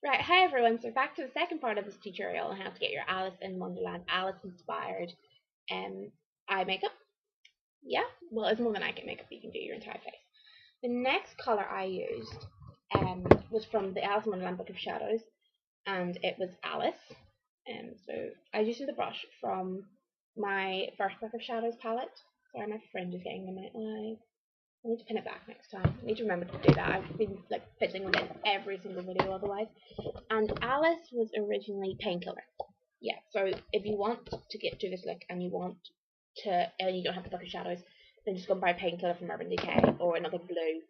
Right, hi everyone. So back to the second part of this tutorial on how to get your Alice in Wonderland, Alice inspired eye makeup. Yeah, well, it's more than eye makeup. You can do your entire face. The next color I used was from the Alice in Wonderland Book of Shadows, and it was Alice. So I used the brush from my first Book of Shadows palette. Sorry, my friend is getting in my eye. I need to pin it back next time. I need to remember to do that. I've been like fiddling with it every single video otherwise. And Alice was originally Painkiller. Yeah, so if you want to get to this look and you want to, and you don't have the Book of Shadows, then just go and buy Painkiller from Urban Decay or another blue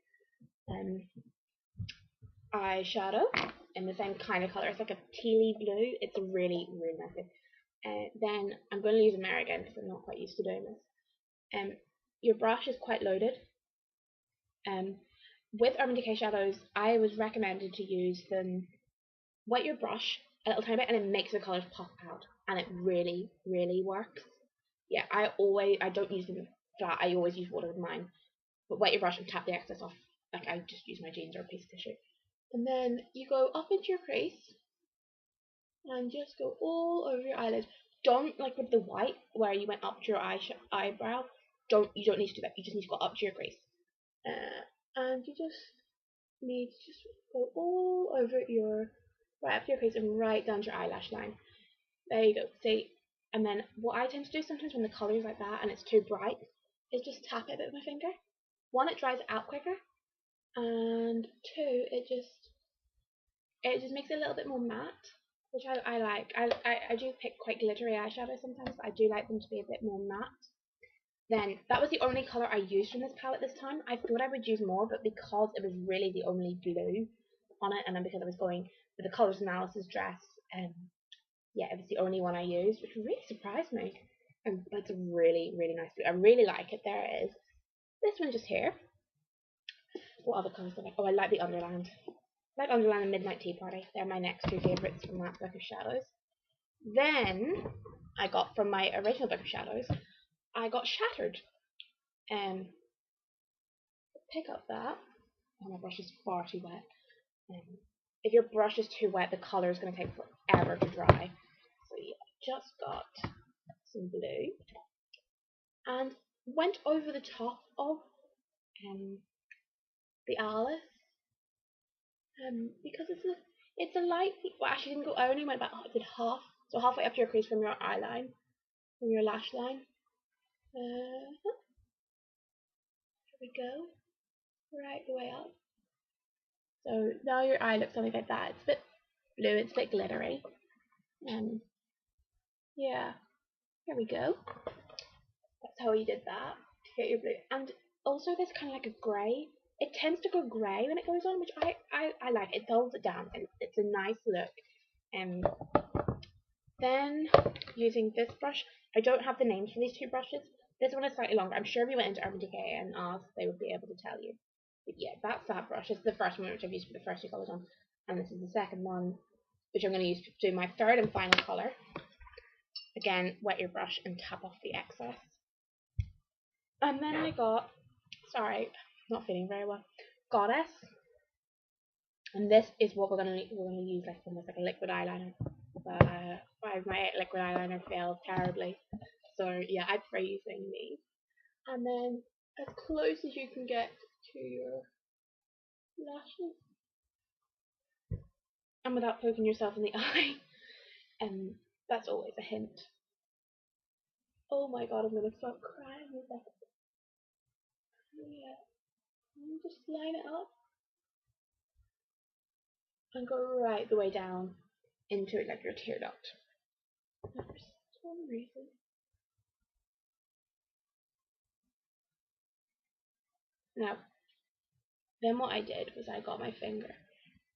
eyeshadow in the same kind of colour. It's like a tealy blue. It's really, really nice. Then I'm going to use a mirror again because I'm not quite used to doing this. Your brush is quite loaded. With Urban Decay shadows, I was recommended to use them. Wet your brush a little tiny bit, and it makes the colours pop out, and it really, really works. Yeah, I don't use them flat. I always use water with mine. But wet your brush and tap the excess off. Like I just use my jeans or a piece of tissue, and then you go up into your crease and just go all over your eyelid. Don't like with the white where you went up to your eyebrow. You don't need to do that. You just need to go up to your crease. And you just need to just go all over your right up to your crease and right down to your eyelash line. There you go. See, and then what I tend to do sometimes when the colour is like that and it's too bright is just tap it a bit with my finger. One, it dries out quicker, and two, it just makes it a little bit more matte, which I like. I do pick quite glittery eyeshadows sometimes, but I do like them to be a bit more matte. Then that was the only colour I used from this palette this time. I thought I would use more, but because it was really the only blue on it, and then because I was going with the colours analysis dress, yeah, it was the only one I used, which really surprised me. And it's a really, really nice blue. I really like it. There it is. This one just here. What other colours do I like? Oh, I like the Underland. I like Underland and Midnight Tea Party. They're my next two favourites from that Book of Shadows. Then I got from my original Book of Shadows, I got Shattered. Pick up that. Oh, my brush is far too wet. If your brush is too wet, the colour is going to take forever to dry. So yeah, just got some blue and went over the top of the Alice because it's a light. Well, actually, didn't go. I only went about I did half, so halfway up to your crease from your eye line, from your lash line. Here we go, right the way up. So now your eye looks something like that. It's a bit blue. It's a bit glittery. Yeah, here we go. That's how you did that to get your blue. And also there's kind of like a grey. It tends to go grey when it goes on, which I like. It dulls it down and it's a nice look. Then using this brush, I don't have the names for these two brushes. This one is slightly longer. I'm sure if you went into Urban Decay and asked, they would be able to tell you. But yeah, that's that brush. This is the first one which I've used for the first two colours on. And this is the second one, which I'm going to use to do my third and final colour. Again, wet your brush and tap off the excess. And then I got, sorry, not feeling very well, Goddess. And this is what we're gonna use like almost like a liquid eyeliner. My liquid eyeliner failed terribly, so yeah, I prefer using these. And then as close as you can get to your lashes, and without poking yourself in the eye. And that's always a hint. Oh my god, I'm gonna start crying. Yeah, and just line it up and go right the way down into it like your tear duct. And for some reason, now then what I did was I got my finger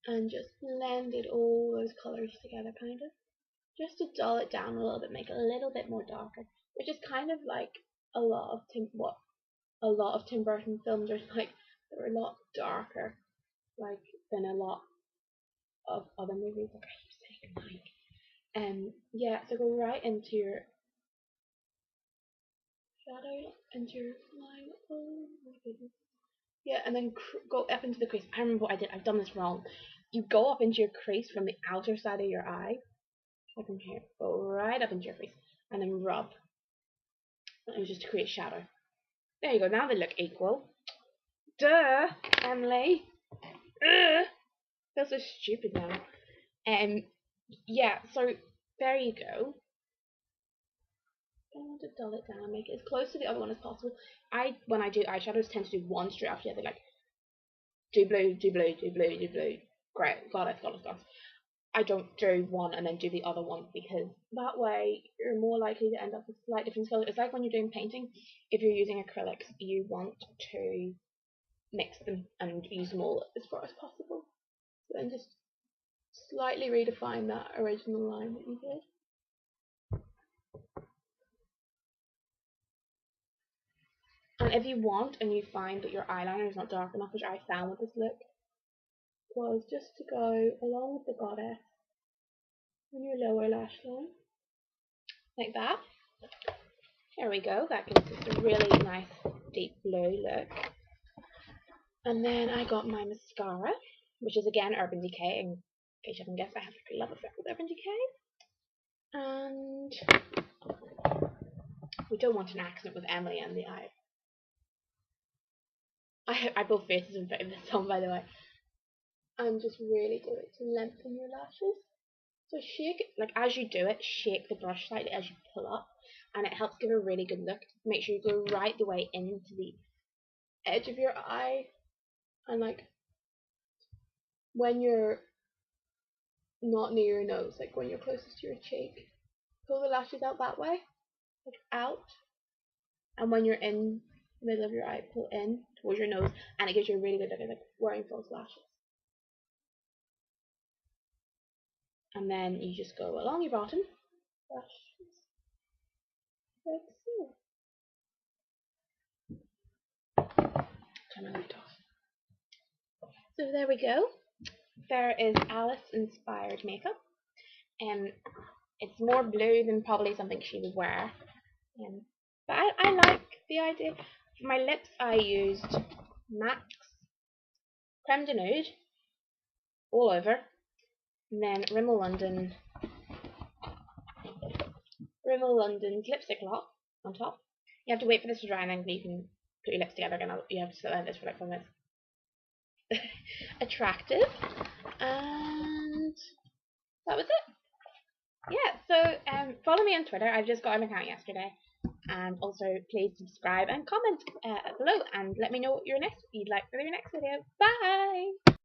and just blended all those colours together, kind of, just to dull it down a little bit, make it a little bit more darker, which is kind of like a lot of Tim Burton films are like. They're a lot darker, like than a lot of other movies. Like I keep saying, like, yeah. So go right into your shadow, into your line. Oh my goodness. Yeah, and then go up into the crease. I remember what I did. I've done this wrong. you go up into your crease from the outer side of your eye, like from here, go right up into your crease, and then rub, and just to create shadow. There you go. Now they look equal. Duh, Emily. Ugh. Feel so stupid now. Yeah. So there you go. I want to dull it down and make it as close to the other one as possible. When I do eyeshadows, tend to do one straight after the other, like do blue, do blue, do blue, do blue. Great, got it. I don't do one and then do the other one, because that way you're more likely to end up with slight different colours. It's like when you're doing painting. If you're using acrylics, you want to mix them and use them all as far as possible. So then just slightly redefine that original line that you did. And if you want and you find that your eyeliner is not dark enough, which I found with this look, was just to go along with the goddess on your lower lash line, like that. There we go, that gives us a really nice deep blue look. And then I got my mascara, which is again Urban Decay. In case you haven't guessed, I have a love affair with Urban Decay. And we don't want an accident with Emily and the eye. I both faces in front of this on, by the way. And just really do it to lengthen your lashes. So shake it, like as you do it, shake the brush slightly as you pull up, and it helps give a really good look. Make sure you go right the way into the edge of your eye, and like when you're not near your nose, like when you're closest to your cheek, pull the lashes out that way, like out, and when you're in the middle of your eye, pull in towards your nose, and it gives you a really good look, like wearing false lashes. And then you just go along your bottom lashes, like so. Turn my light off. So there we go. There is Alice inspired makeup. It's more blue than probably something she would wear. But I like the idea. For my lips, I used MAC's Creme de Nude all over, and then Rimmel London's lipstick lock on top. You have to wait for this to dry, and then you can put your lips together again. You have to sit like this for like 5 minutes. Attractive, and that was it. Yeah, so follow me on Twitter. I've just got an account yesterday. And also please subscribe and comment below, and let me know what you'd like for your next video. Bye!